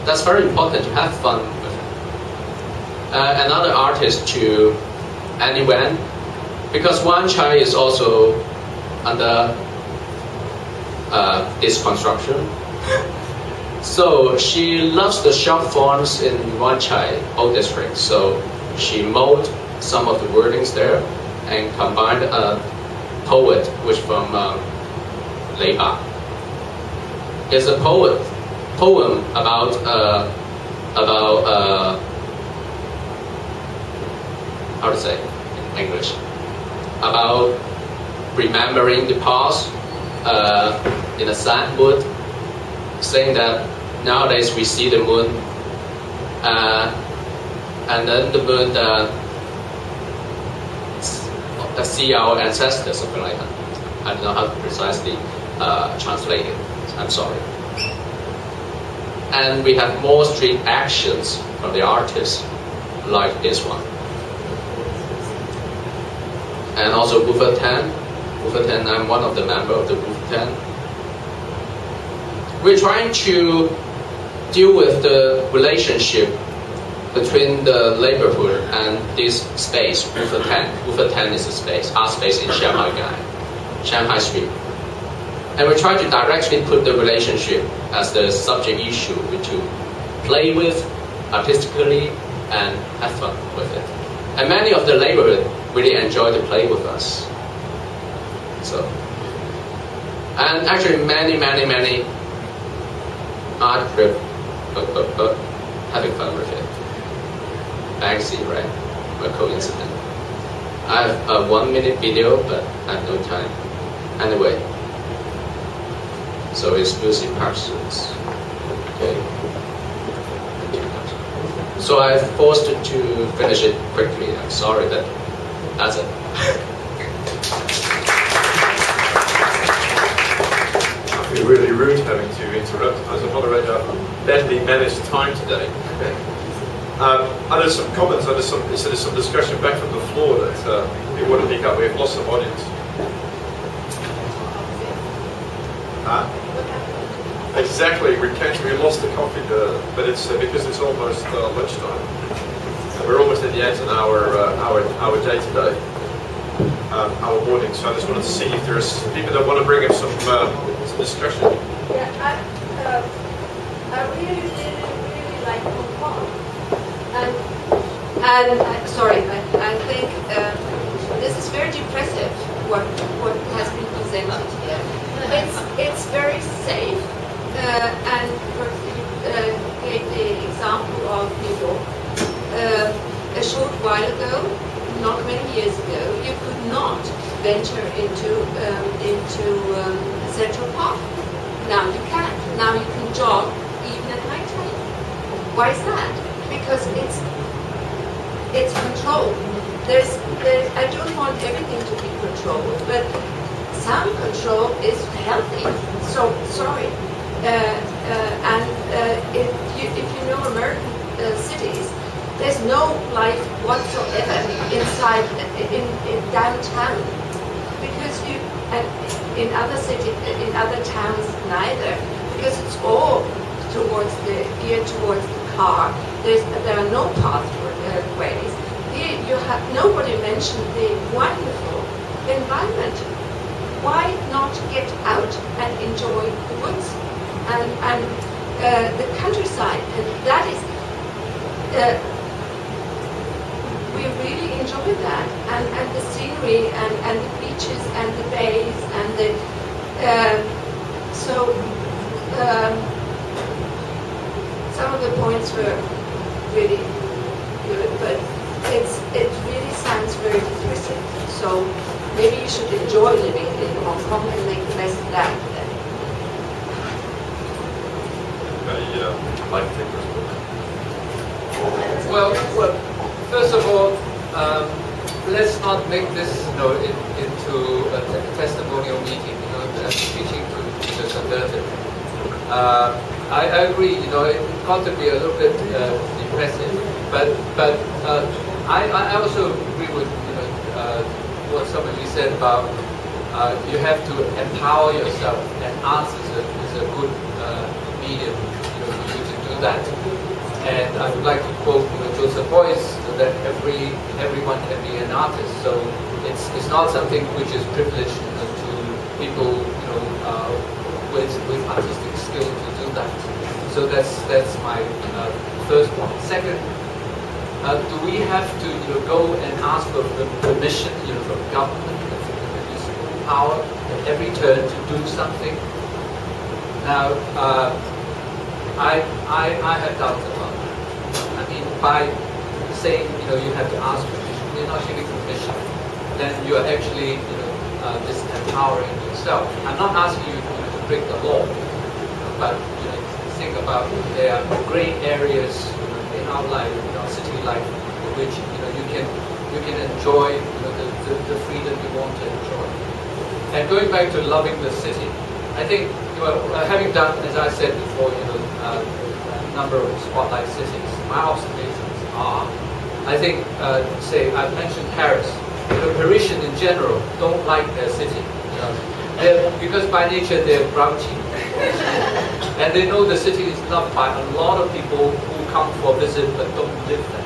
that's very important to have fun with it. Another artist to Annie Wen, because Wan Chai is also under this construction. So she loves the short forms in Wan Chai Old District. So she molded some of the wordings there and combined a poet, which from Lei Ba. It's a poem about how to say in English, about remembering the past in a sad mood, saying that nowadays we see the moon, and then the moon see our ancestors, something like that. I don't know how to precisely translate it. I'm sorry. And we have more street actions from the artists, like this one. And also Wufa Tan. Wufa Tan, I'm one of the members of the Wufa Tan. We're trying to deal with the relationship between the neighborhood and this space, Wufa Tan. Wufa Tan is a space, art space in Shanghai Street. And we try to directly put the relationship as the subject issue to play with artistically and have fun with it. And many of the neighborhood really enjoy to play with us. So, and actually many art group having fun with it. Banksy, right? A coincidence. I have a 1 minute video, but I have no time. Anyway, so it's Lucy Parsons. Okay. So I forced it to finish it quickly. I'm sorry, but that's it. I feel really rude having to interrupt. As a moderator, I've barely managed time today. There's some comments, there's some discussion back from the floor that we want to pick up. We've lost some audience. Exactly, we lost the coffee, but it's because it's almost lunchtime. And we're almost at the end of our day today, our morning. So I just wanted to see if there's people that want to bring up some discussion. Yeah, I really like Hong Kong. And I think this is very depressive, what has been presented here. It's very safe, and gave the example of New York. A short while ago, not many years ago, you could not venture into Central Park. Now you can. Now you can jog even at night time. Why is that? Because it's controlled. I don't want everything to be controlled, but some control is healthy. So sorry. If you know American cities, there's no life whatsoever inside in downtown, because in other cities, in other towns neither, because it's all geared towards the car. There are no pathways. Here nobody mentioned the wonderful environment. Why not get out and enjoy the woods and the countryside? And that is, we really enjoy that, and the scenery and the beaches and the bays and the some of the points were really good, but it really sounds very depressing. So maybe you should enjoy living in Hong Kong and make the best of that. Well, first of all, let's not make this, into a testimonial meeting, speaking to the converted. I agree, it got to be a little bit depressive, but I also agree with what some of you said about you have to empower yourself, and arts is a good medium for you to do do that. And I would like to quote Joseph Beuys that everyone can be an artist. So it's not something which is privileged to people with artistic skill to do that. So that's my first point. Second, do we have to go and ask for the permission from government, from the municipal power at every turn to do something? Now, I have doubts about that. I mean, by saying you have to ask permission, you're not giving permission, then you are actually disempowering yourself. I'm not asking you to break the law, but think about there are gray areas in our life, in our city life, in which you can enjoy the freedom you want to enjoy. And going back to loving the city, I think having done, as I said before, a number of spotlight cities, my observations are, I think, say I've mentioned Paris. Parisians in general don't like their city, because by nature they're grouchy, and they know the city is loved by a lot of people who come for a visit but don't live there.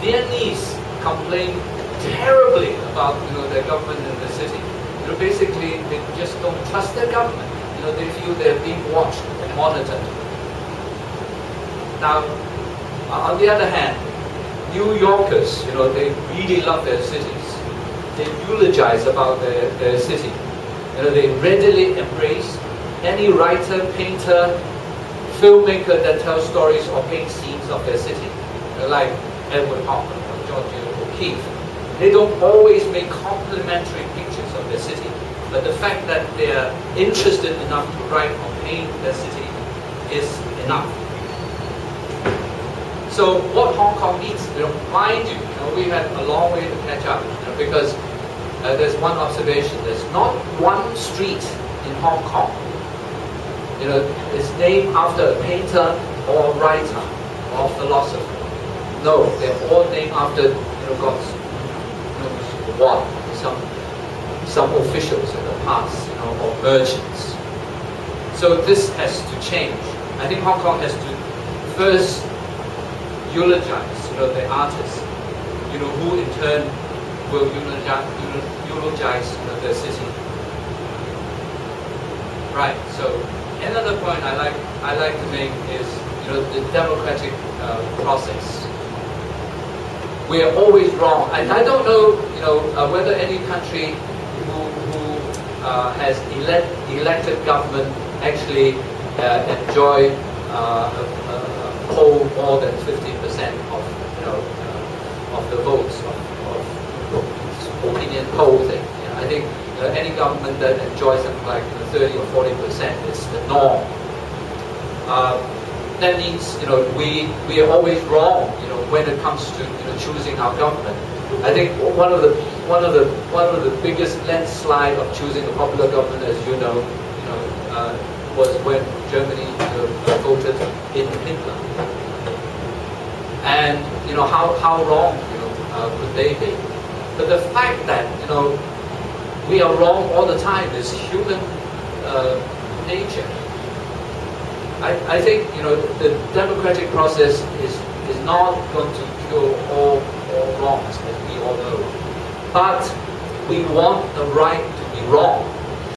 Viennese complain terribly about their government in the city. Basically they just don't trust their government. They feel they're being watched and monitored. Now, on the other hand, New Yorkers, they really love their cities. They eulogize about their city. They readily embrace any writer, painter, filmmaker that tells stories or paints scenes of their city, like Edward Hopper or Georgia O'Keeffe. They don't always make complimentary pictures of their city, but the fact that they are interested enough to write or paint their city is enough. So what Hong Kong needs, mind you, we have a long way to catch up, because there's one observation: there's not one street in Hong Kong, is named after a painter or writer or philosopher. No, they're all named after God's what, some officials in the past, or merchants. So this has to change. I think Hong Kong has to first eulogize, the artists, who in turn will eulogize their city. Right. So another point I like to make is, the democratic process. We are always wrong. And I don't know, whether any country who has elected government actually enjoy poll more than 50% of the votes of opinion polling. I think any government that enjoys something like 30 or 40% is the norm. That means we are always wrong when it comes to choosing our government. I think one of the biggest landslide of choosing a popular government, as was when Germany voted in Hitler. And how wrong could they be? But the fact that we are wrong all the time is human nature. I think the democratic process is not going to cure all wrongs, as we all know. But we want the right to be wrong.